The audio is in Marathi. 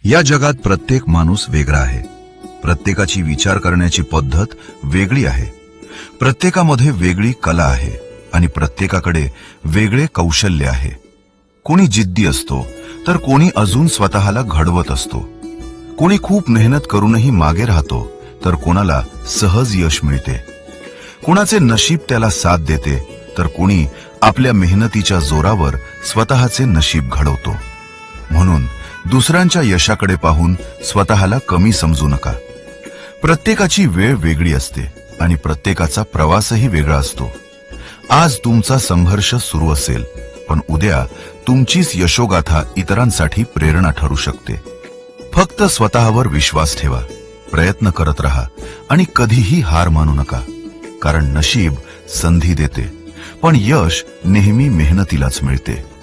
या जगात प्रत्येक माणूस वेगळा आहे. प्रत्येकाची विचार करण्याची पद्धत वेगळी आहे. प्रत्येकामध्ये वेगळी कला आहे आणि प्रत्येकाकडे वेगळे कौशल्य आहे. कोणी जिद्दी असतो तर कोणी अजून स्वतःला घडवत असतो. कोणी खूप मेहनत करूनही मागे राहतो तर कोणाला सहज यश मिळते. कोणाचे नशीब त्याला साथ देते तर कोणी आपल्या मेहनतीच्या जोरावर स्वतःचे नशीब घडवतो. म्हणून दुसऱ्यांच्या यशाकडे पाहून स्वतःला कमी समजू नका. प्रत्येकाची वेळ वेगळी असते आणि प्रत्येकाचा प्रवासही वेगळा असतो. आज तुमचा संघर्ष सुरू असेल पण उद्या तुमचीच यशोगाथा इतरांसाठी प्रेरणा ठरू शकते. फक्त स्वतःवर विश्वास ठेवा, प्रयत्न करत राहा आणि कधीही हार मानू नका. कारण नशीब संधी देते पण यश नेहमी मेहनतीलाच मिळते.